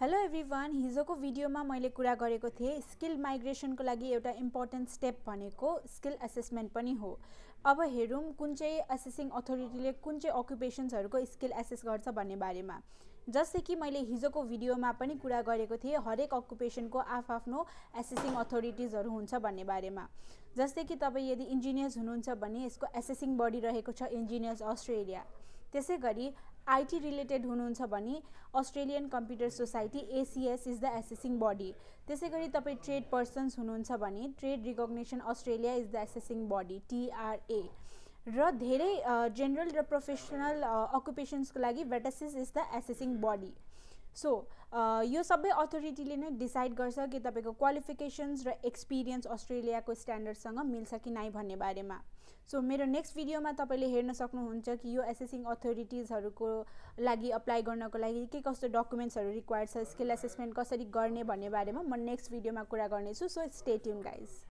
Hello everyone, हिजोको भिडियोमा मैले कुरा गरेको थिएँ स्किल माइग्रेसनको लागि एउटा इम्पोर्टेन्ट स्टेप भनेको स्किल एसेसमेन्ट पनि हो। अब हेरौँ कुन चाहिँ एसेसिङ अथोरिटीले कुन चाहिँ अकुपेसन्सहरूको स्किल एसेस गर्छ भन्ने बारेमा। जस्तै कि मैले हिजोको भिडियोमा पनि कुरा गरेको थिएँ हरेक अकुपेसनको आफ्नो एसेसिङ अथोरिटिजहरू हुन्छ भन्ने बारेमा। जस्तै कि तपाईँ यदि इन्जिनियर्स हुनुहुन्छ भने यसको एसेसिङ बडी रहेको छ इन्जिनियर्स अस्ट्रेलिया। त्यसै गरी आईटी रिलेटेड हुनुहुन्छ भने Australian computer society ACS is the assessing body. त्यसै गरी तपाईँ ट्रेड पर्सन्स हुनुहुन्छ भने trade recognition Australia is the assessing body TRA. र धेरै जेनरल र प्रोफेसनल अकुपेसन्सको लागि VETASSESS is the assessing body. So यो सबै अथोरिटीले नै डिसाइड गर्छ कि तपाईँको क्वालिफिकेसन्स र एक्सपिरियन्स अस्ट्रेलियाको स्ट्यान्डर्डसँग मिल्छ कि नै भन्ने बारेमा। सो मेरो नेक्स्ट भिडियोमा तपाईँले हेर्न सक्नुहुन्छ कि यो एसेसिङ अथोरिटिजहरूको लागि अप्लाई गर्नको लागि के कस्तो डकुमेन्ट्सहरू रिक्वायर्ड छ, स्किल एसेसमेन्ट कसरी गर्ने भन्ने बारेमा म नेक्स्ट भिडियोमा कुरा गर्नेछु। So stay tune guys.